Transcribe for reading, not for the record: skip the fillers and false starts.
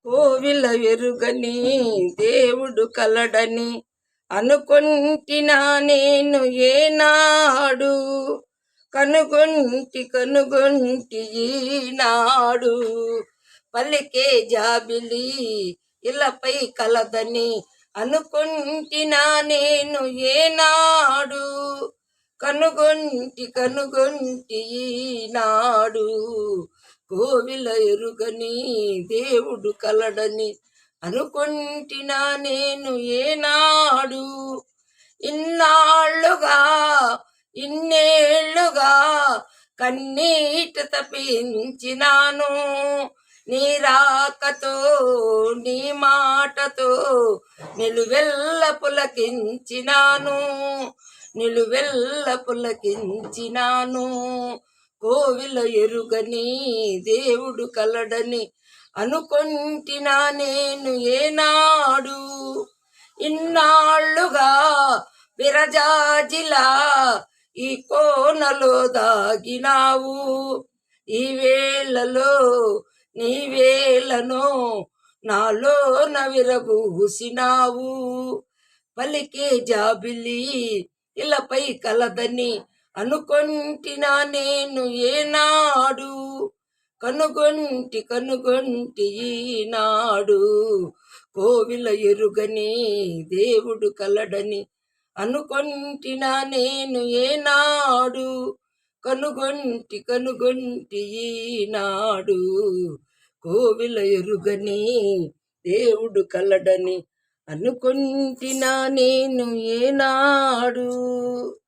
కోవిల ఎరుగని దేవుడు కలడని అనుకొంటినా నేను ఏనాడు. కనుగొంటి ఈనాడు. పలికే జాబిలి ఇలపై కలదని అనుకొంటినా నేను ఏనాడు. కనుగొంటి ఈనాడు. కోవిల ఎరుగని దేవుడు కలడని అనుకొంటినా నేను ఏనాడు. ఇన్నేళ్లుగా కన్నీట తప్పించినాను. నీ రాకతో నీ మాటతో నిలువెల్ల పులకించినాను. కోవిల ఎరుగని దేవుడు కలడని అనుకొంటినా నేను ఏనాడు. ఇన్నాళ్లుగా విరజాజిలా ఈ కోనలో దాగినావు. ఈ వేళలో నీ వేళను నాలోన విరబూసినావు. పలికే జాబిలి ఇలపై కలదని అనుకొంటినా నేను ఏనాడు. కనుగొంటి ఈనాడు. కోవిల ఎరుగని దేవుడు కలడని అనుకొంటినా నేను ఏనాడు. కనుగొంటి ఈనాడు. కోవిల ఎరుగని దేవుడు కలడని అనుకొంటినా నేను ఏనాడు.